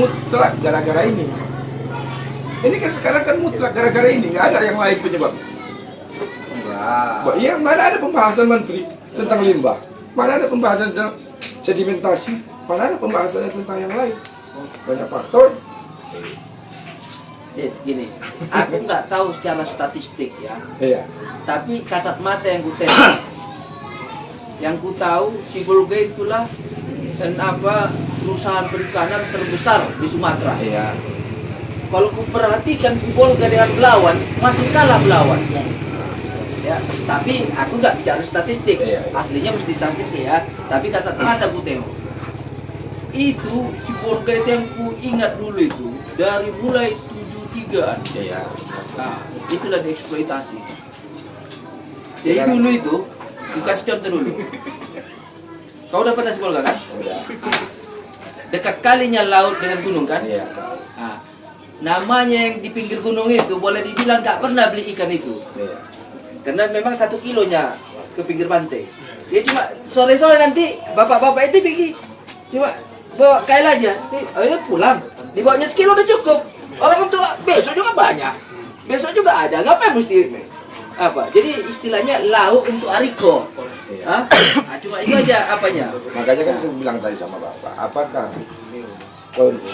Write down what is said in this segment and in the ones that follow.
mutlak gara-gara ini. Ini kan sekarang kan mutlak gara-gara ini, nggak ada yang lain penyebab. Iya, mana ada pembahasan menteri tentang limbah, mana ada pembahasan tentang sedimentasi, mana ada pembahasan tentang yang lain. Banyak faktor. Gini, aku nggak tahu secara statistik ya. Iya. Tapi kasat mata yang ku tengok, yang ku tahu Sibolga itulah dan perusahaan perikanan terbesar di Sumatera. Iya. Kalau ku perhatikan Sibolga dengan Belawan masih kalah Belawan. Ya, tapi aku nggak bicara statistik. Iya. Aslinya mesti statistik ya. Tapi kasat mata ku tengok. Itu Sibolga itu yang ku ingat dulu itu dari mulai 73-an. Iya. Nah, itulah dieksploitasi. Jadi dulu itu, dikasih contoh dulu. Kau udah pernah Sibolga kan? Udah. Dekat kalinya laut dengan gunung kan? Iya. Nah, namanya yang di pinggir gunung itu boleh dibilang nggak pernah beli ikan itu. Iya. Karena memang 1 kilonya ke pinggir pantai. Ya cuma sore-sore nanti bapak-bapak itu pergi. Cuma bawa kail aja. Ayo pulang. Dibawanya sekilo udah cukup. Orang untuk besok juga banyak. Besok juga ada. Ngapain mesti apa? Jadi istilahnya lauk untuk ariko. Iya. Nah, cuma itu aja apanya. Makanya kan aku bilang tadi sama Bapak, apakah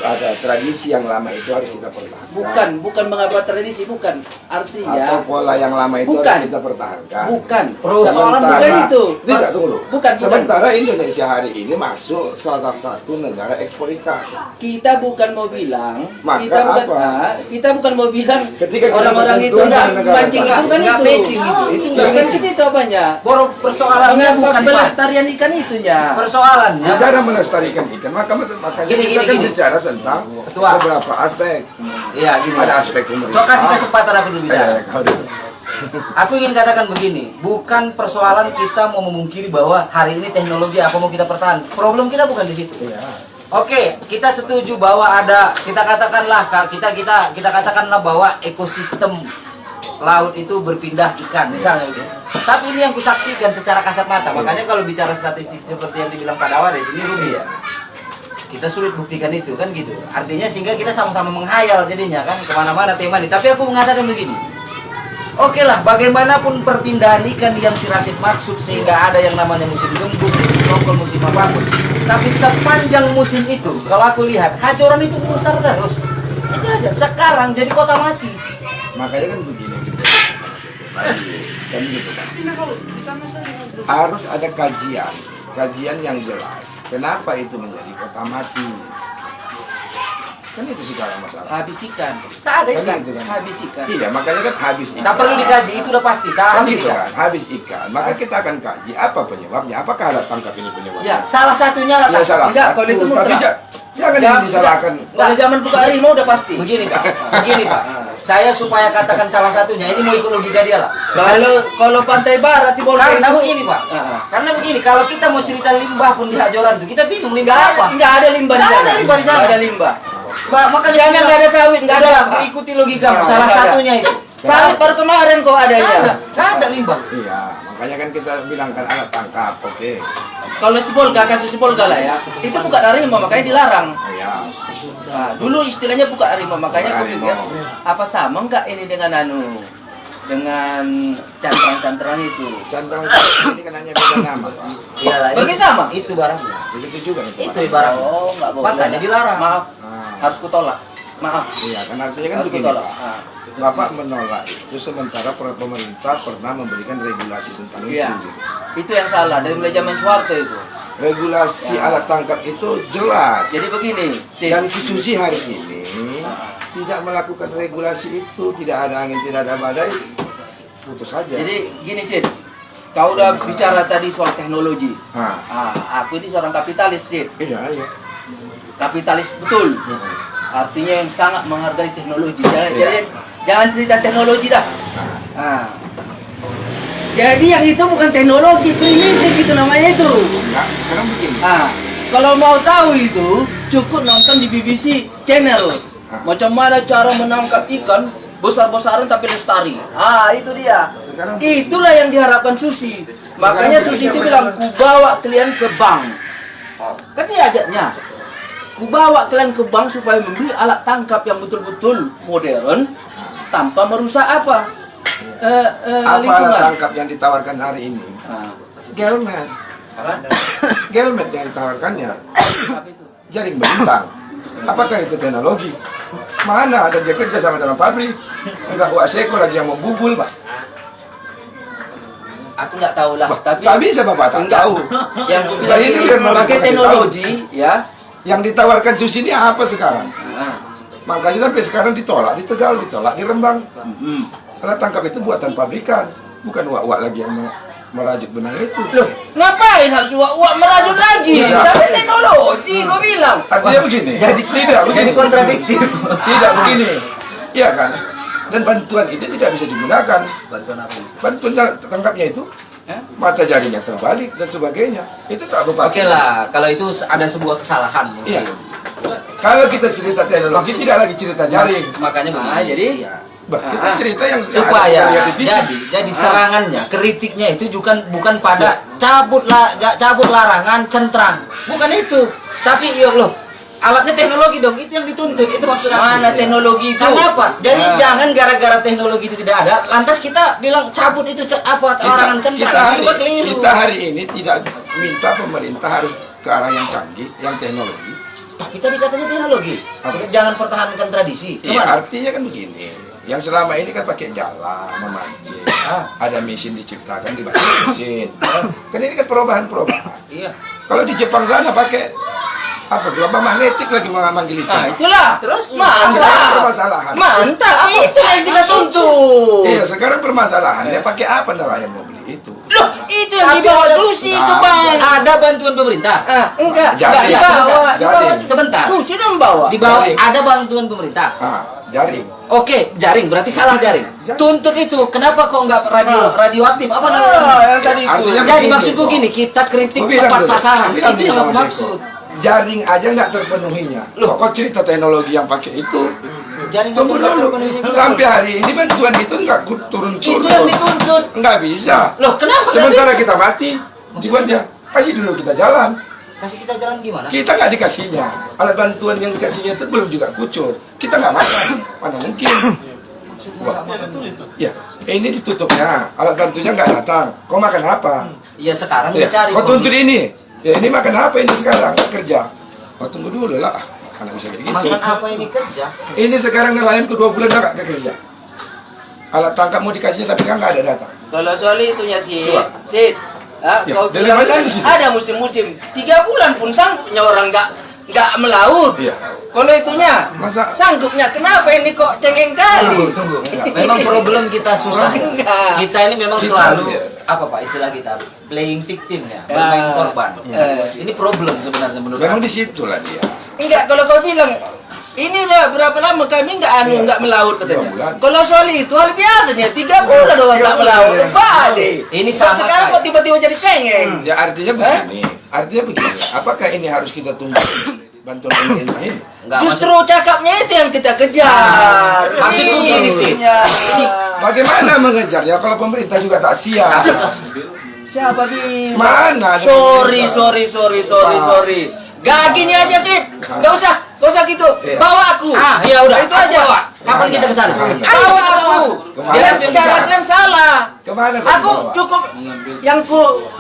ada tradisi yang lama itu harus kita pertahankan? Bukan mengapa tradisi, bukan. Artinya Atau pola yang lama itu bukan. harus kita pertahankan? Bukan. Persoalan bukan itu. Tidak, tunggu. Bukan. Sementara Indonesia hari ini masuk salah satu negara ekspor ikan. Kita bukan mau bilang, Maka apa? Kita bukan mau bilang Ketika kita orang-orang itu bersentuhan nggak dengan negara mancing, tetangga. bukan Nggak itu. matching itu. Itu nggak Bukan matching. itu apanya. Persoalannya bukan Pak. pelestarian ikan itunya. Persoalannya Bicara melestarikan ikan, makanya Gini, kita kan gini. bicara tentang Ketua. beberapa aspek. Iya gini. Ada aspek pemerintah. Coba kasih kesempatan aku dulu bicara. Kau dulu. Aku ingin katakan begini, bukan persoalan kita mau memungkiri bahwa hari ini teknologi apa mau kita pertahan. Problem kita bukan di situ. Iya. Oke, kita setuju bahwa ada kita katakanlah bahwa ekosistem laut itu berpindah ikan misalnya begitu. Tapi ini yang kusaksikan secara kasat mata. Makanya kalau bicara statistik seperti yang dibilang Pak Dawa di sini rugi ya. Kita sulit buktikan itu kan gitu. Artinya sehingga kita sama-sama menghayal jadinya kan kemana-mana tema ini. Tapi aku mengatakan begini. Oke lah, bagaimanapun perpindahan ikan yang si Rasid maksud sehingga ada yang namanya musim gembuk, musim tongkol, musim apapun. Tapi sepanjang musim itu, kalau aku lihat, Hajoran itu putar terus. Itu aja. Sekarang jadi kota mati. Makanya kan begini gitu. Kan gitu kan. Harus ada kajian yang jelas. Kenapa itu menjadi kota mati? Kan itu sekarang masalah. Habis ikan. Tak ada Kan ikan. gitu kan. Habis ikan. Iya, makanya kan habis ikan. Tak perlu dikaji, itu udah pasti. Tak Kan habis gitu ikan. kan, habis ikan. Maka kita akan kaji apa penyebabnya. Apakah alat tangkap ini penyebabnya? Ya. Salah satunya lah. Ya salah Tidak, satu. kalau itu Tapi mutlak. jangan Jangan- disalahkan. Kalau zaman buka harimau udah pasti. Begini Pak, begini Pak. Saya supaya katakan salah satunya, ini mau ikut logika dia lah. Kalau pantai barat sih boleh. Karena begini Pak, Ah. karena begini, kalau kita mau cerita limbah pun di Hajoran tuh, kita bingung limbah apa. Nggak ada limbah di Nggak sana. ada limbah di sana. Nggak ada limbah. Makanya Jangan nggak ada sawit, nggak ada. Udah, ikuti logika, Nggak salah ada. satunya itu. Sawit baru kemarin kok adanya. Nggak ada limbah. Iya, makanya kan kita bilang kan alat tangkap, oke. Kalau Sibolga, kasus Sibolga lah ya, itu bukan harimau makanya dilarang. Iya. Nah, dulu istilahnya bukan harimau makanya aku pikir Harimau. apa sama enggak ini dengan dengan cantrang-cantrang itu. Cantrang ini kan hanya beda nama, Pak. Iya lah. Berarti sama? Itu barangnya. Begitu juga itu. Itu Pak. ibaratnya. Oh, enggak boleh. Makanya dilarang. Maaf, Ah. harus kutolak. Maaf. Iya, kan artinya kan Harus begini, kutolak. Pak. Ah. Bapak menolak itu sementara pemerintah pernah memberikan regulasi tentang Iya. itu. Gitu. Itu yang salah dari mulai zaman Soeharto itu. Regulasi Ya. alat tangkap itu jelas. Jadi begini, Sid. Dan Ki Susi hari ini tidak melakukan regulasi itu, tidak ada angin, tidak ada badai, putus saja. Jadi gini Sid, kau udah bicara tadi soal teknologi. Nah, Aku ini seorang kapitalis Sid, iya, iya. kapitalis betul. Artinya yang sangat menghargai teknologi. Iya. Jangan cerita teknologi dah. Nah, Nah. Jadi yang itu bukan teknologi, primitif itu namanya itu. nah, sekarang begini. Kalau mau tahu itu cukup nonton di BBC Channel. Macam mana cara menangkap ikan besar-besaran tapi lestari. Itu dia. Sekarang- Itulah yang diharapkan Susi. Makanya Susi itu bilang, ku bawa kalian ke bank. Kan dia ajaknya. ku bawa kalian ke bank supaya membeli alat tangkap yang betul-betul modern tanpa merusak apa? Apa alat Lingkungan. tangkap yang ditawarkan hari ini? Nah, Gelmet. apa? Gelmet yang ditawarkannya. Apa itu? Jaring bentang. Apakah itu teknologi? Mana ada dia kerja sama dalam pabrik? Enggak buat seko lagi yang membubul, Pak. Aku nggak tahu lah, tapi Tak bisa Bapak tak enggak. tahu. Yang ku bilang Ini ini kan pakai kasih teknologi, ya. Yang ditawarkan sushi ini apa sekarang? Nah, Makanya sampai sekarang ditolak, di Tegal ditolak, di Rembang. Alat tangkap itu buatan pabrikan, bukan uak-uak lagi yang merajut benang itu. loh, ngapain harus uak merajut lagi? Iya. Tapi teknologi, kau bilang. Artinya begini. Tidak begini. Jadi kontradiktif. Tidak begini. Iya kan? Dan bantuan itu tidak bisa digunakan. Bantuan apa? Bantuan tangkapnya itu mata jaringnya terbalik dan sebagainya. Itu tak berbahaya. Oke lah, kalau itu ada sebuah kesalahan Iya. mungkin. Kalau kita cerita teknologi tidak lagi cerita jaring. Makanya begini. Ah, jadi ya. Bah, kita cerita yang Supaya ada di TV. jadi serangannya, kritiknya itu bukan pada cabut larangan, centrang. Bukan itu. Tapi iya loh. Alatnya teknologi dong, itu yang dituntut, itu maksud aku. mana teknologi itu? Karena apa? Jadi jangan gara-gara teknologi itu tidak ada, lantas kita bilang cabut itu larangan centrang. Itu juga keliru. Kita hari ini tidak minta pemerintah harus ke arah yang canggih, yang teknologi. Tapi tadi katanya teknologi. Jangan pertahankan tradisi. Iya, Cuman artinya kan begini. Yang selama ini kan pakai jala, memancing. Ada mesin diciptakan di mesin. Kan ini kan perubahan-perubahan. iya. Kalau di Jepang sana pakai apa gelombang magnetik lagi memanggil ikan. Nah, itulah. Terus Sekarang mantap. permasalahan. Mantap. Itu yang kita tuntut. Iya, sekarang permasalahannya pakai apa nelayan mau beli itu? Loh, itu yang dibawa susi ke bank. Ada bantuan pemerintah. Enggak. Jaring. Enggak dibawa. Jaring. Sebentar. Susi udah membawa. Di bawah Jaring. ada bantuan pemerintah. Jaring. Oke, jaring berarti salah jaring. Tuntut itu, kenapa kok nggak radioaktif? Apa namanya? yang tadi itu. Artinya Jadi begini, maksudku Bro. gini, kita kritik Gua bilang tepat dulu, sasaran. gua bilang Itu dulu yang aku sama maksud. Jeko. Jaring aja nggak terpenuhinya. Loh, kok cerita teknologi yang pakai itu? Jaring Tunggu nggak dulu. terpenuhi. Sampai hari ini bantuan itu nggak turun-turun. Itu yang dituntut. Nggak bisa. Loh, kenapa nggak Sementara bisa? kita mati, dia kasih dulu kita jalan. Kasih kita jalan gimana? Kita nggak dikasihnya. Alat bantuan yang dikasihnya itu belum juga kucur. Kita nggak makan. Mana mungkin? Wah. Ya, ini ditutupnya. Alat bantunya nggak datang. Kau makan apa? Ya sekarang Ya, dicari. kau tuntut ini. Ya ini makan apa ini sekarang? Nggak kerja. Kau tunggu dulu lah. Mana bisa kayak gitu? Makan apa ini kerja? Ini sekarang nelayan ke 2 bulan nggak kerja. Alat tangkap mau dikasihnya sampai sekarang nggak ada datang. Kalau soal itunya sih, Coba. Sid. Ya, Kau dari bilang mana kan di situ? ada musim-musim. 3 bulan pun sanggupnya orang nggak melaut. Iya. Kalau itunya Masa- sanggupnya kenapa ini kok cengeng kali? Tunggu. Memang problem kita susah. Ya. Enggak. Kita ini memang Kita, selalu iya. apa Pak istilah kita playing victim ya, bermain korban. Ini problem sebenarnya menurut Memang aku. di situ lah dia. Enggak, kalau kau bilang ini udah berapa lama kami nggak melaut katanya. 2 bulan. Kalau soal itu hal biasanya 3 bulan orang tak melaut. Fade. Ini Kok sama sekarang kok kayak- tiba-tiba jadi cengeng. Ya artinya begini. Artinya begini. Apakah ini harus kita tunggu bantuan pemerintah ini? Enggak, Justru cakapnya itu yang kita kejar. Maksudku gini sih. Iya. Bagaimana mengejarnya kalau pemerintah juga tak siap? Siapa di? Mana ada Sorry. pemerintah? Gak gini aja sih. Gak usah gitu. Iya. Bawa aku. Ya udah, Itu aku aja. bawa. Kapan kita ke sana? Kemana? Bawa aku. Kemana? Dia Kemana? cara kalian salah. Kemana kau Aku dibawa? cukup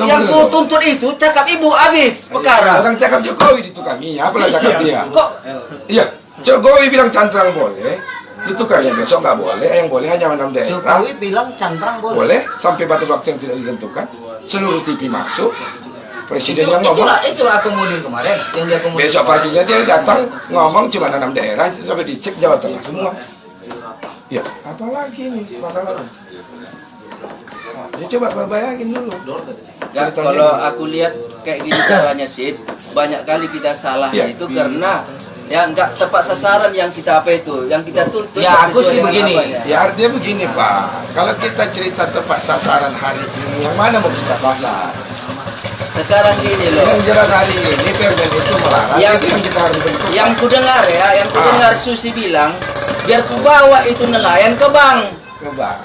yang ku tuntut itu cakap ibu habis perkara. Orang cakap Jokowi ditukanginya, apalah cakap dia? Kok Iya, Jokowi bilang cantrang boleh, ditukangnya besok nggak boleh, yang boleh hanya 6 daerah. Jokowi bilang cantrang boleh. Boleh sampai batas waktu yang tidak ditentukan, seluruh TV masuk, presiden yang ngomong. Itulah akomodir kemarin yang dia akomodir. Besok paginya dia datang ngomong cuma 6 daerah sampai dicek Jawa Tengah semua. Ya, apalagi nih masalahnya? Ya coba kau bayangin dulu. ya, kalau aku lihat kayak gini caranya Sid, banyak kali kita salah Iya. itu karena ya nggak tepat sasaran yang kita apa itu, yang kita tuntut. Ya, aku sesuai sih dengan begini. apanya. Ya artinya begini Pak, kalau kita cerita tepat sasaran hari ini, yang mana mau bisa sasar? Sekarang gini loh. Yang jelas hari ini permen itu melarang, Yang- itu yang kita harus bentuk. Yang ku dengar ya, yang ku Ah. dengar Susi bilang, biar ku bawa itu nelayan ke bank. Coba.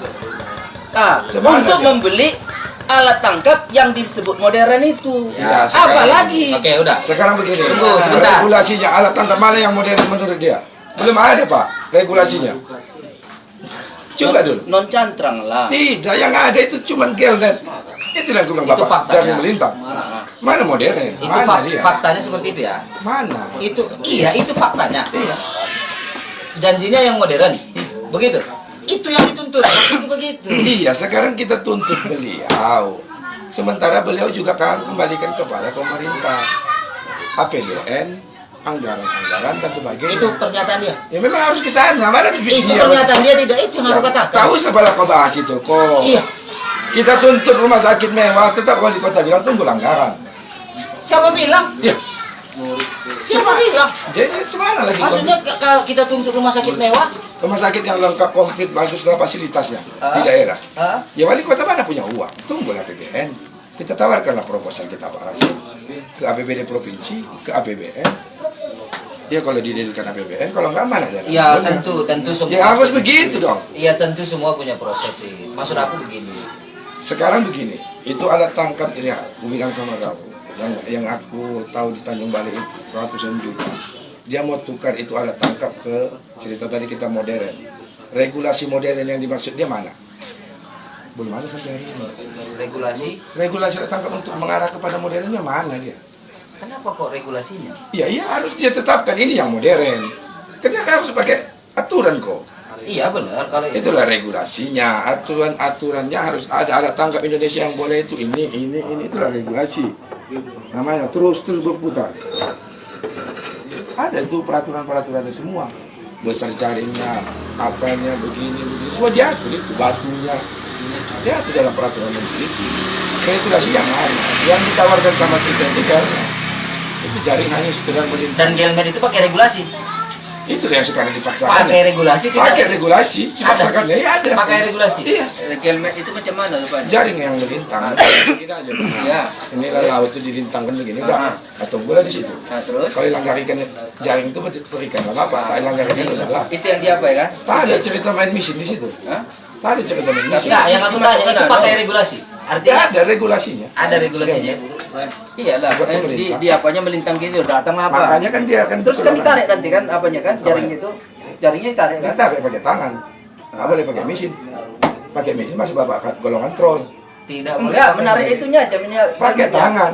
Ah, Semana untuk dia? membeli alat tangkap yang disebut modern itu. Ya, sekarang- Apalagi Oke, udah. Sekarang begini. Tunggu sebentar. Regulasinya alat tangkap mana yang modern menurut dia? Belum ada Pak regulasinya. Coba dulu. non cantrang lah. Tidak, yang ada itu cuma gelnet. Itu yang aku bilang Itu Bapak, faktanya. jangan melintang. Mana modern? Itu Mana dia? faktanya seperti itu ya. Mana? Itu faktanya. Iya. Janjinya yang modern. Begitu. Itu yang dituntut. Itu begitu. Iya, sekarang kita tuntut beliau. Sementara beliau juga akan kembalikan kepada pemerintah. APBN, anggaran-anggaran dan sebagainya. Itu pernyataan dia. Ya memang harus ke sana. Mana di Itu pernyataan dia tidak itu yang aku katakan. Tahu sebelah kau bahas itu kok. Iya. Kita tuntut rumah sakit mewah, tetap wali kota bilang tunggu anggaran. Siapa bilang? Iya. Siapa bilang? Jadi gimana lagi? Maksudnya kalau kita tuntut rumah sakit mewah? Rumah sakit yang lengkap, komplit, baguslah fasilitasnya di Ah. daerah. Hah? Ya wali kota mana punya uang? Tunggulah APBN. Kita tawarkanlah proposal kita Pak Rasid ke APBD provinsi, ke APBN. Ya kalau didirikan APBN, kalau nggak mana ada. Ya tentu semua. Ya harus begitu dong. Iya tentu semua punya proses sih. Maksud aku begini. Sekarang begini, itu alat tangkap ini aku bilang sama kamu. Yang aku tahu di Tanjung Balai itu 100 juta. Dia mau tukar itu alat tangkap ke cerita tadi kita modern. Regulasi modern yang dimaksud dia mana? Belum ada sampai hari ini. Regulasi alat tangkap untuk mengarah kepada modernnya mana dia? Kenapa kok regulasinya? Iya harus dia tetapkan ini yang modern. Karena harus pakai aturan kok. Iya benar kalau itu. Itulah regulasinya, aturannya harus ada alat tangkap Indonesia yang boleh itu ini itulah regulasi. Namanya terus berputar. Ada itu peraturan-peraturannya semua. Besar jaringnya, apanya begini, semua diatur itu batunya. Diatur dalam peraturan itu. Regulasi yang ada, yang ditawarkan sama kita itu jaring hanya sekedar melintang. Dan Gelmet itu pakai regulasi. Itu yang sekarang dipaksakan. Pakai regulasi tidak? Pakai regulasi, dipaksakan ya ada. Pakai regulasi. Iya. Gelmet itu macam mana rupanya? Jaring yang melintang. Begini aja. Ya. Inilah laut itu dilintangkan begini, udah. Atau bola di situ. Nah, terus? Kalau langgar ikan jaring itu berikan nggak apa-apa. Tak langgar ikan itu adalah. Itu yang dia apa ya kan? Tak ada cerita main mesin di situ. Hah? Tak ada cerita main mesin. Enggak, yang aku tanya itu pakai regulasi. Tidak Artinya ada regulasinya. ada regulasinya. Iyalah, Buat pemerintah. di apanya melintang gitu, datang apa? Makanya kan dia akan Terus kan ditarik nanti kan apanya kan jaring itu. Jaringnya ditarik kan? Kita pakai tangan. Nggak boleh pakai mesin. Pakai mesin masih bapak golongan troll. Tidak boleh. Enggak, menarik itunya aja Pakai tangan.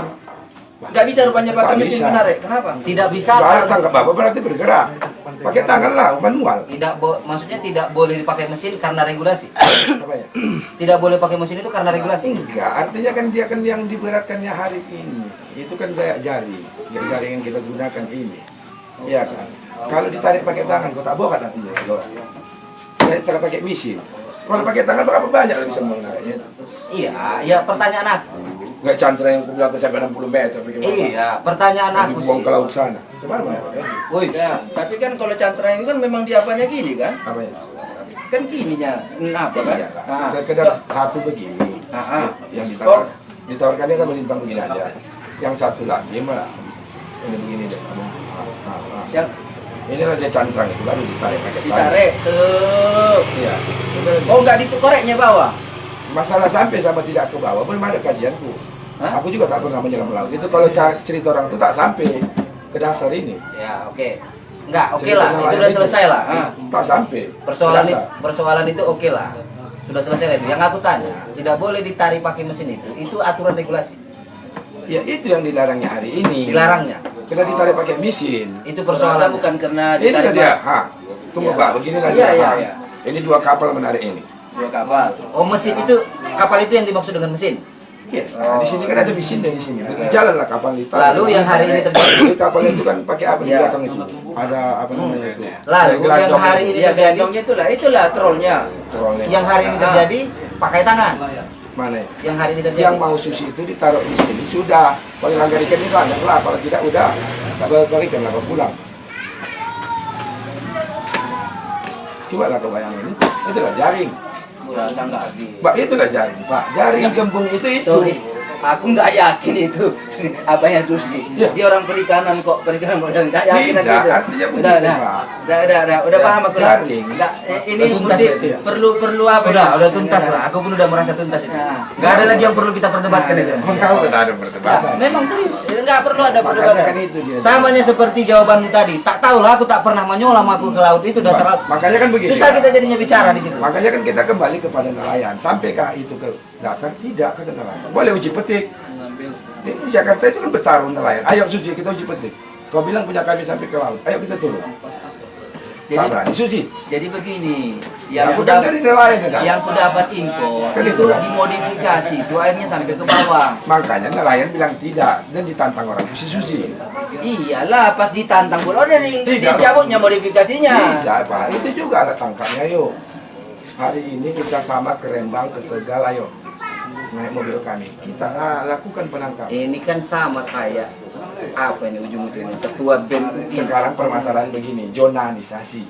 Enggak bisa rupanya pakai Nggak mesin bisa. menarik. Kenapa? Tidak bisa. Alat tangkap bapak berarti bergerak. Pakai tangan lah, manual. Maksudnya tidak boleh dipakai mesin karena regulasi. Apa ya? Tidak boleh pakai mesin itu karena regulasi. Enggak, artinya kan dia kan yang diberatkannya hari ini. Itu kan kayak jaring yang kita gunakan ini. Iya kan? Kalau ditarik pakai tangan, kau tak bokat nantinya. Saya cara pakai mesin. Kalau pakai tangan berapa banyak lah bisa menariknya? Iya, ya pertanyaan aku. Enggak cantra yang kubilang sampai 60 meter. Iya, pertanyaan aku Buang sih. ke laut sana. Coba mana? Woi, Ya, tapi kan kalau cantrang itu kan memang di apanya gini kan? Apa ya? Kan gininya. Apa kan? Iya lah. Ah. Sekedar satu begini. Yang ditawarkannya kan melintang begini aja. Yang satu lagi mah ini begini deh. Yang Inilah dia cantrang itu baru ditarik pakai tangan. ditarik tuh. Iya. Oh, enggak dikoreknya bawah. Masalah sampai sama tidak ke bawah belum ada kajianku. Hah? Aku juga tak pernah menyelam laut. Itu kalau cerita orang itu tak sampai ke dasar ini. ya oke. Enggak, oke lah. Itu udah selesai lah. Tak sampai. Persoalan itu oke lah. Sudah selesai lah itu. Yang aku tanya, tidak boleh ditarik pakai mesin itu. Itu aturan regulasi. Ya itu yang dilarangnya hari ini. Dilarangnya. Kita ditarik pakai mesin. Itu Persoalan persoalan bukan karena Ini ditarik dia. bawah. Tunggu Iya. Pak, begini lagi. Iya, iya, iya. Ini 2 kapal menarik ini. Dua kapal. Oh, mesin itu kapal itu yang dimaksud dengan mesin. Iya. Di sini kan ada mesin dan di sini. Jalanlah kapal ditarik. Lalu yang hari ini terjadi. Jadi kapal itu kan pakai apa di Iya. belakang itu? Ada apa namanya itu? Lalu Kayak yang gelondong hari itu. ini Iya, terjadi. gendongnya itulah trollnya. Trollnya. Yang hari ini terjadi pakai tangan. Mana ya? Yang hari ini terjadi. Yang mau sushi itu ditaruh di sini sudah. Kalau langgar ikan itu ada lah. Kalau tidak udah tak balik lah pulang. Coba lah kau bayangin itulah jaring. Merasa enggak lagi. Pak itulah jaring Pak. Jaring gembung itu. Sorry. Aku nggak yakin itu apanya Susi. Ya. Dia orang perikanan kok, perikanan nggak yakin Tidak, aku itu. artinya begitu, Pak. Udah paham aku. Jaring. Nggak, ini Udah tuntas, mesti ya. perlu apa? Udah tuntas lah. Aku pun udah merasa tuntas itu. Nah. Nggak ada lagi yang perlu kita perdebatkan itu. Engkau tidak ada perdebatan. Memang serius. Nggak perlu ada Makanya perdebatan. kan itu dia. Samanya seperti jawabanmu tadi. Tak tahulah, aku tak pernah menyolam aku ke laut itu dasar laut. Makanya kan begitu. Susah kita jadinya bicara di situ. Makanya kan kita kembali kepada nelayan. Sampaikah itu ke dasar? Tidak ke nelayan. Boleh uji petik. Di Jakarta itu kan bertarung nelayan. Ayo Susi, kita uji petik. Kau bilang punya kami sampai ke laut. Ayo kita turun. Tak berani Susi. Jadi begini, Aku kan dari nelayan kan. yang ku dapat info Kan itu itu kan. dimodifikasi, itu airnya sampai ke bawah. Makanya nelayan bilang tidak dan ditantang orang Susi. Iyalah, pas ditantang bola udah Tidak. dicabutnya modifikasinya. Tidak Pak, itu juga ada tangkapnya yuk. Hari ini kita sama ke Rembang, ke Tegal, ayo. Naik mobil kami, kita lakukan penangkapan. Ini kan sama kayak apa ini ujung-ujungnya ketua BEM UI. Sekarang permasalahan begini, zonanisasi.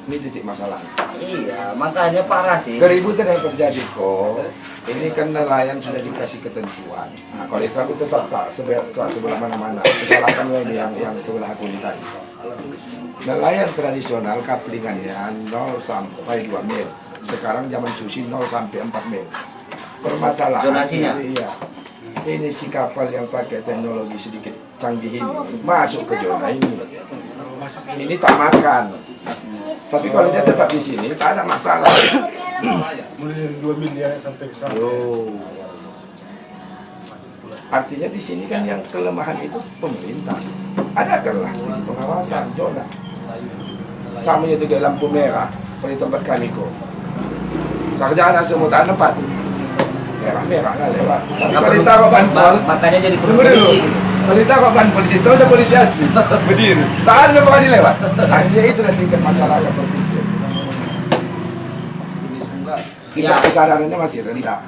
Ini titik masalah. Iya, makanya parah sih. Keributan yang terjadi kok, ini kan nelayan sudah dikasih ketentuan. Nah, kalau itu aku tetap tak sebelah mana-mana. Kesalahan lagi yang sebelah aku ini tadi. Nelayan tradisional kaplingannya 0 sampai 2 mil. Sekarang zaman Susi 0 sampai 4 mil. Permasalahan Zonasinya? Iya. Ini si kapal yang pakai teknologi sedikit canggih ini masuk ke zona ini. Ini tak makan. Tapi kalau dia tetap di sini tak ada masalah. Mulai dari 2 mil ya sampai ke sana. Loh. Artinya di sini kan yang kelemahan itu pemerintah. Adakanlah pengawasan zona. Sama itu kayak lampu merah di tempat kami kok. Kerjaan semua tak tempat. Merah lah lewat. Tapi kalau ditaruh ban pol, Makanya jadi tunggu dulu. polisi. Kalau ditaruh ban polisi, itu saya polisi asli. Berdiri. Tak ada apa lewat. Hanya itu nanti tingkat masyarakat berpikir. Tingkat Ya. kesadarannya masih rendah.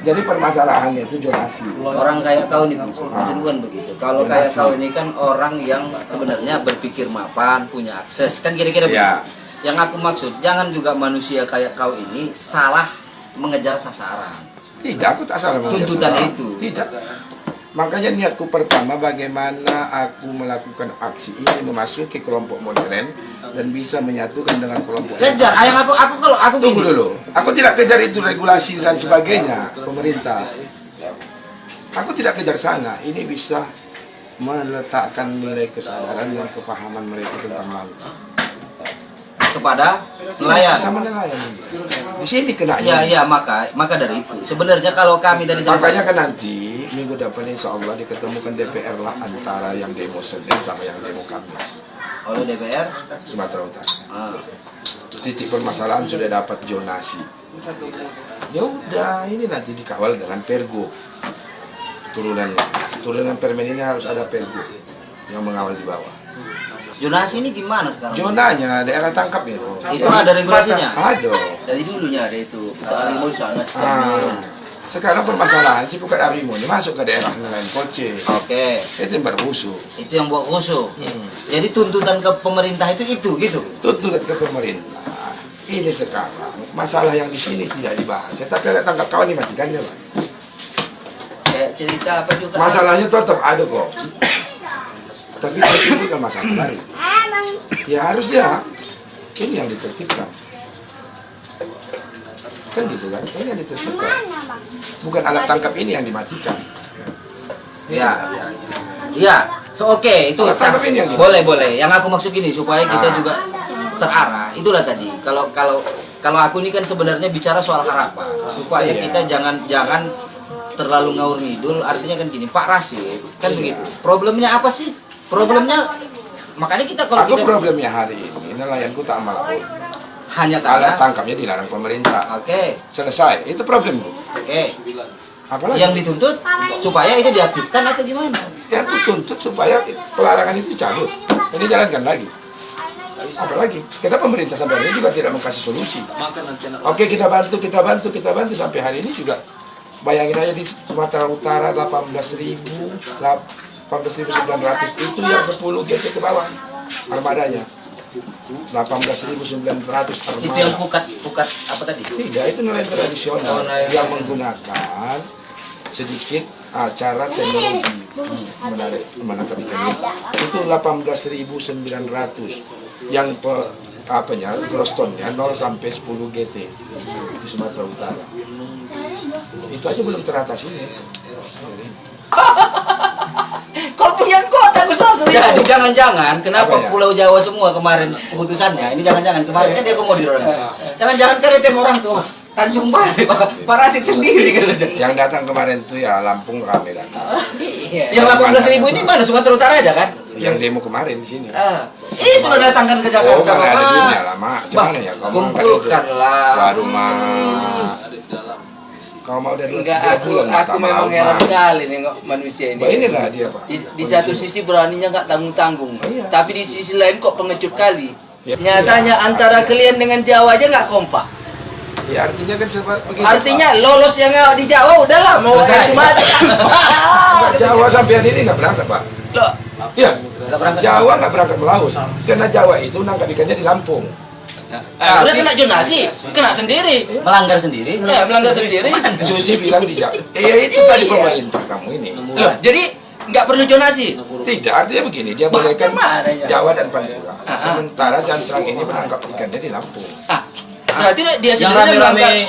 Jadi permasalahannya itu zonasi. Orang kayak kau nih, maksud bukan begitu. Kalau kayak kau ini kan orang yang sebenarnya berpikir mapan, punya akses, kan kira-kira Ya. begitu. Yang aku maksud, jangan juga manusia kayak kau ini salah mengejar sasaran. Tidak, aku tak salah. Tuntutannya itu. Tidak. Makanya niatku pertama bagaimana aku melakukan aksi ini memasuki kelompok modern dan bisa menyatukan dengan kelompok. Kejar, ayang kalau aku Tunggu gini. dulu. Aku tidak kejar itu regulasi dan sebagainya pemerintah. Aku tidak kejar sana. Ini bisa meletakkan nilai kesadaran dan kepahaman mereka tentang laut. Kepada nelayan. Sama nelayan. Di sini kena. Iya, maka dari itu. Sebenarnya kalau kami dari Makanya kan nanti minggu depan insya Allah diketemukan DPR lah antara yang demo Senin sama yang demo Kamis. oleh DPR, Sumatera Utara. ah, Titik permasalahan sudah dapat zonasi. Ya udah, ini nanti dikawal dengan pergo. Turunan permen ini harus ada pergo yang mengawal di bawah. zonasi ini gimana sekarang? Zonanya daerah tangkap ya. Itu ada regulasinya? Ada. Dari dulunya ada itu. Untuk harimau di sana Ah. Sekarang permasalahan si Pukat Harimau ini masuk ke daerah nelayan Koce. Oke, Itu yang bermusuh. itu yang buat rusuh. Jadi tuntutan ke pemerintah itu gitu. Tuntutan ke pemerintah. Ini sekarang masalah yang di sini tidak dibahas. Saya tak tangkap kawan ini matikannya, Pak. kayak cerita apa juga. Masalahnya tetap ada kok. Tapi itu bukan masalah baru. Ya harusnya ini yang ditertibkan. Kan gitu kan? Ini yang ditertibkan. Bukan alat tangkap ini yang dimatikan. Iya. So oke, itu Alat tangkap ini yang boleh. Yang aku maksud gini supaya kita juga terarah. Itulah tadi. Kalau aku ini kan sebenarnya bicara soal harapan supaya Iya. kita jangan terlalu ngawur ngidul. Artinya kan gini, Pak Rasid kan Iya. begitu. Problemnya apa sih? Problemnya makanya kita kalau Aku kita problemnya hari ini nelayanku tak melaut. hanya Alat karena tangkapnya dilarang pemerintah. oke. Selesai. Itu problemku. Apalagi? Yang dituntut supaya itu diaktifkan atau gimana? Yang aku tuntut supaya pelarangan itu dicabut. Ini jalankan lagi. Apalagi? Karena pemerintah sampai hari ini juga tidak mengkasih solusi. Oke, kita bantu sampai hari ini juga. Bayangin aja di Sumatera Utara 18.900 itu yang 10 GT ke bawah armadanya. 18.900 armada. Itu yang pukat apa tadi? Tidak, itu nelayan tradisional Oh, nelayan yang tradisional. menggunakan sedikit acara teknologi menangkap ikan itu 18.900 yang grostonnya 0 sampai 10 GT di Sumatera Utara. Itu aja belum teratasi ini. Kau punya kota khusus. Jadi jangan-jangan kenapa Apa ya? Pulau Jawa semua kemarin keputusannya ini jangan-jangan kemarin kan dia akomodir orang. Jangan-jangan karena tem orang tuh Tanjung Balai parasit sendiri katanya. Yang datang kemarin tuh ya Lampung rame datang. Yang 18.000 ini mana Sumatera Utara aja kan? Yang demo kemarin di sini. Itu lo datangkan ke Oh, Jakarta. karena ada Bapak. duitnya lama. Cuman ya kalau Kumpulkanlah. baru mah kalau mau dari Enggak, aku memang heran sekali nengok manusia ini. Inilah dia Pak. Di satu sisi beraninya nggak tanggung-tanggung, Iya. tapi di sisi lain kok pengecut kali. Ya. Nyatanya antara kalian dengan Jawa aja nggak kompak. Ya artinya kan begitu. Artinya lolos yang di Jawa udahlah mau Selesai. cuma Pak. Jawa sampean ini nggak berangkat Pak. loh. Iya. Nggak berangkat. Jawa nggak berangkat melaut. Karena Jawa itu nangkap ikannya di Lampung. Udah kena jonasi, kena sendiri. Melanggar sendiri. Ya, melanggar sendiri. Susi bilang di Jawa. Itu tadi pemerintah kamu ini. Loh, jadi nggak perlu jonasi. Tidak, artinya begini, dia bolehkan Bagaimana ya? Jawa dan Pantura. Ah. Sementara cantrang ini menangkap ikannya di Lampung. Berarti dia Yang sendiri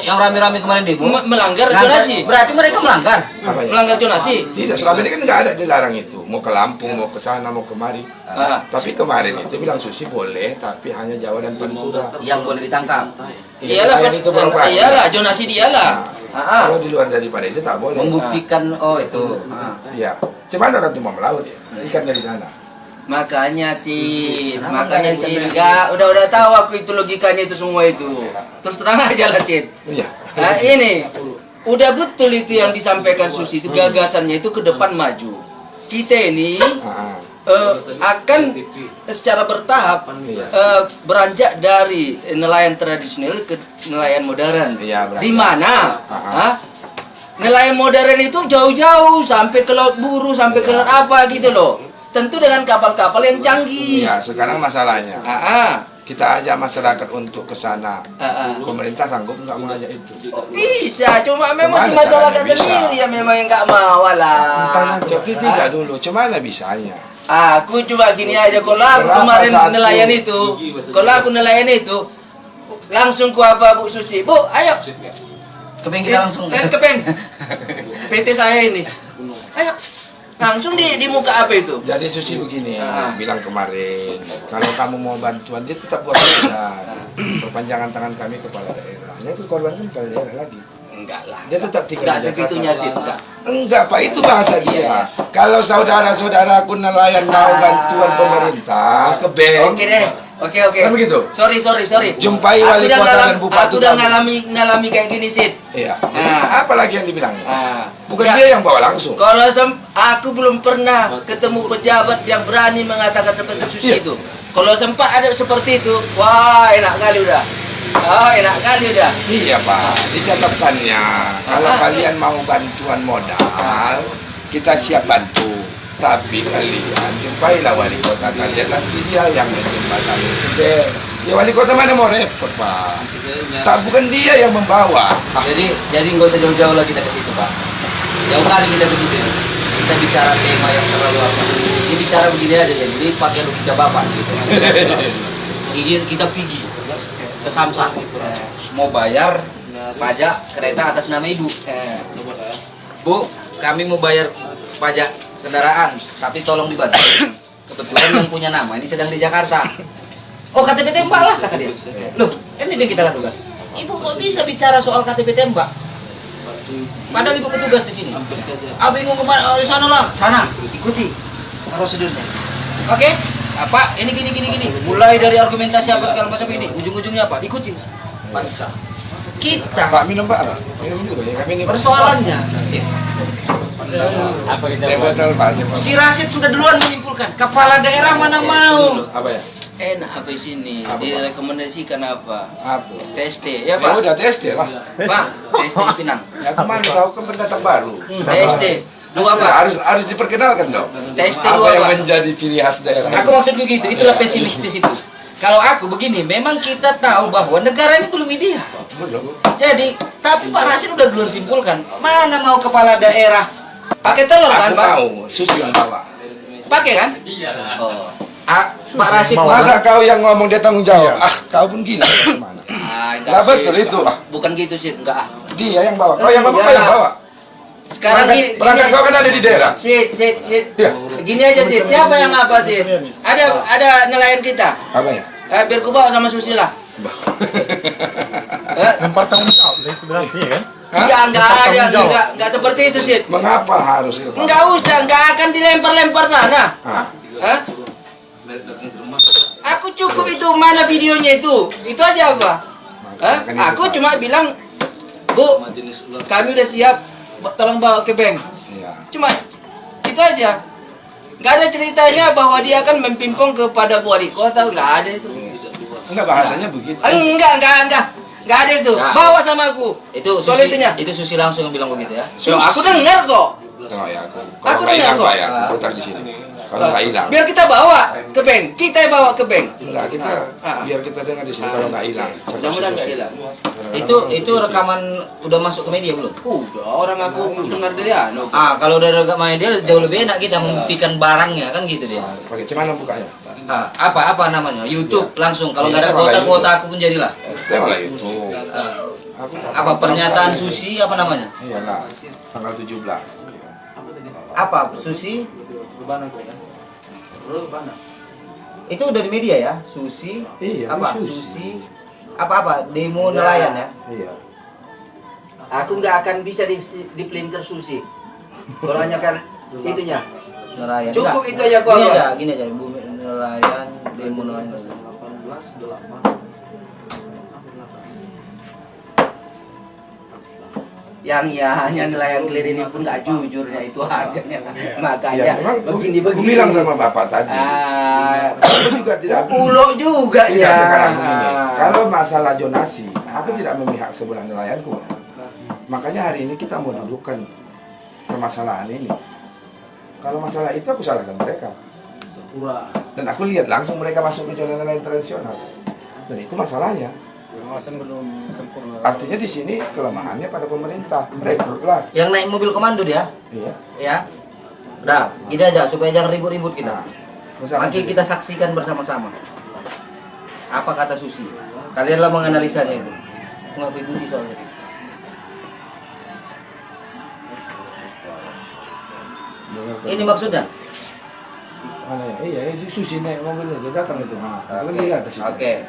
rame-rame kemarin demo. melanggar Melanggar. jonasi. Berarti mereka melanggar. Apa ya? Melanggar jonasi. Tidak, selama ini kan nggak ada dilarang itu. Mau ke Lampung, mau ke sana, mau kemari. Tapi kemarin itu bilang Susi boleh, tapi hanya Jawa dan Pantura. Yang boleh ditangkap. Iyalah, Nelayan itu beroperasi. iyalah jonasi dialah. Nah, kalau di luar daripada itu tak boleh. Membuktikan itu. Iya. Cuman orang tuh mau melaut ya, ikannya di sana. Makanya sih, Kenapa makanya nggak sih bisa enggak udah tahu aku itu logikanya itu semua itu. Terus terang aja lah Sid. Iya. Nah, ini udah betul itu yang disampaikan Susi itu gagasannya itu ke depan maju. Kita ini Ah, akan secara bertahap beranjak dari nelayan tradisional ke nelayan modern. Iya, beranjak. Di mana? Ah. Nelayan modern itu jauh-jauh sampai ke laut buru, sampai ke laut apa gitu loh. Tentu dengan kapal-kapal yang canggih. Iya, sekarang masalahnya. Ah, Kita ajak masyarakat untuk ke sana. ah. Pemerintah sanggup nggak mengajak itu? Bisa, cuma memang si Kemana masyarakat caranya? Bisa. sendiri yang memang yang nggak mau lah. Jadi tidak dulu, cuman bisanya. Aku coba gini aja, kalau aku Berapa kemarin satu? nelayan itu, kalau aku nelayan itu, langsung ku apa Bu Susi, Bu, ayo. Keping kita langsung. Kepeng. PT saya ini. Ayo. Langsung di muka apa itu? Jadi Susi begini, Ah. bilang kemarin, kalau kamu mau bantuan dia tetap buat surat. Perpanjangan tangan kami kepala daerah. Nah, itu korban kan kepala daerah lagi. Enggak lah. Dia tetap tinggal Enggak di Jakarta. segitunya sih, enggak. Enggak Pak, itu bahasa dia. Iya. Kalau saudara-saudaraku nelayan mau bantuan pemerintah ke bank, Oke deh. Oke. Kan begitu? Sorry. Jumpai Aku wali udah kota ngalam- dan bupati Aku udah kami. ngalami kayak gini sih. Iya. Ah. Apa lagi yang dibilangnya? Bukan Enggak. dia yang bawa langsung. Kalau aku belum pernah ketemu pejabat yang berani mengatakan seperti Susi Iya. itu. Kalau sempat ada seperti itu, wah enak kali udah. Enak kali udah. Iya Pak, dicatatkannya. Kalau Ah. kalian mau bantuan modal, kita siap bantu. Tapi kalian jumpailah wali kota kalian, nanti dia yang menjembatani itu deh. Ya wali kota mana mau repot Pak? Tak, bukan dia yang membawa. Jadi nggak usah jauh-jauh lagi kita ke situ, Pak. Jauh kali kita ke situ. Kita bicara tema yang terlalu apa? Ini bicara begini aja, jadi pakai logika bapak gitu. Jadi kita pergi ke Samsat, mau bayar pajak kereta atas nama ibu. Bu, kami mau bayar pajak kendaraan, tapi tolong dibantu. Kebetulan yang punya nama ini sedang di Jakarta. Oh, KTP tembak lah, kata dia. Loh, ini yang kita lakukan. Ibu kok bisa bicara soal KTP tembak? Padahal ibu petugas di sini. Bingung kemana? Oh, di sana lah. Sana, ikuti prosedurnya. Oke? Apa? Ini gini. Mulai dari argumentasi apa segala macam ini. Ujung-ujungnya apa? Ikuti. Kita Pak minum Pak. Minum dulu ya. Kami ini persoalannya, Sip. botol Pak. Si Rasid sudah duluan menyimpulkan. Kepala daerah mana mau? Apa ya? Enak apa sini? Apa, Pak? Direkomendasikan apa? Apa? TST, ya Ya Pak. udah tes deh lah. Pak, TST di Pinang. Ya kemana tahu kan pendatang baru. TST. Dua Pak. Harus diperkenalkan dong. TST Apa dua yang Pak. menjadi ciri khas daerah? Aku maksud begitu, itulah pesimistis itu. Kalau aku begini, memang kita tahu bahwa negara ini belum ideal. Belum. Jadi, tapi Pak Rasid udah duluan simpulkan. Mana mau kepala daerah? Pakai telur kan, Aku Pak? mau, Susi yang bawa. Pakai kan? Oh. Pak Rasid Masa kau yang ngomong dia tanggung jawab? Ah, kau pun gila. Kemana? Enggak Lah betul itu. Ah, Bukan gitu sih, enggak. dia yang bawa. Kau yang bawa, Iya. kau yang bawa. Sekarang Perangkat kau kan ada di daerah. Sit. Iya. Gini aja sih. Siapa yang apa sih? Ada nelayan kita. Apa ya? Biar ku bawa sama Susila. Tempat tanggung jawab, itu berarti ya kan? Enggak seperti itu sih. Mengapa harus itu? Enggak usah, enggak akan dilempar-lempar sana. Hah? Hah? Aku cukup itu, mana videonya itu? Itu aja apa? Hah? Aku cuma bilang, Bu, kami udah siap, tolong bawa ke bank. Iya. Cuma itu aja. Nggak ada ceritanya bahwa dia akan mempimpong kepada wali kota, nggak ada itu. Enggak bahasanya begitu. Nggak ada itu. Nah. Bawa sama aku. itu Soal Susi, itunya. itu Susi langsung yang bilang begitu ya. Loh, aku dengar kok. Oh ya, aku. Aku Kalau nggak dengar hilang kok. Pak ya, aku putar di sini. Kalau nggak hilang. Biar kita bawa ke bank. Kita yang bawa ke bank. Enggak, kita biar kita dengar di sini kalau nggak hilang. Mudah-mudahan nggak hilang. Itu rekaman udah masuk ke media belum? Udah, orang aku dengar dia. No. Kalau udah rekaman media jauh lebih enak kita membuktikan barangnya kan gitu dia. Pakai cuman bukanya. Apa namanya? YouTube langsung. Kalau nggak ada Iya, malah kuota aku pun jadilah. Itu malah itu. Aku Apa pernyataan Susi apa namanya? Iyalah, tanggal 17. Apa Susi? Itu udah di media ya, Susi. Iya, Apa? Susi. Susi. Apa? Demo nelayan ya? Iya. Aku nggak akan bisa dipelintir Susi. Kalau hanya kan itunya. Nelayan. Cukup Enggak. itu aja gua. Gini aja, bumi nelayan, demo nelayan. Yang ya hanya nelayan clear ini pun nggak jujurnya itu aja. Ya, Makanya memang begini. Aku bilang sama Bapak tadi. Aku juga tidak pulau juga tidak ya. sekarang begini. Kalau masalah zonasi, aku tidak memihak sebelah nelayanku. Makanya hari ini kita mau dudukkan permasalahan ini. Kalau masalah itu aku salahkan mereka. Dan aku lihat langsung mereka masuk ke zona nelayan tradisional. Dan itu masalahnya. Pengawasan belum sempurna. Artinya di sini kelemahannya pada pemerintah. Rekrutlah. Yang naik mobil komando dia, Iya. ya. Udah, gini aja supaya jangan ribut-ribut kita. Bersama Mari kita saksikan bersama-sama. Apa kata Susi? Kalianlah menganalisanya itu. Nggak ikuti soalnya. Ini maksudnya? Mana ya? Iya, si Susi naik mobilnya, dia datang itu. Aku lihat di situ. Oke.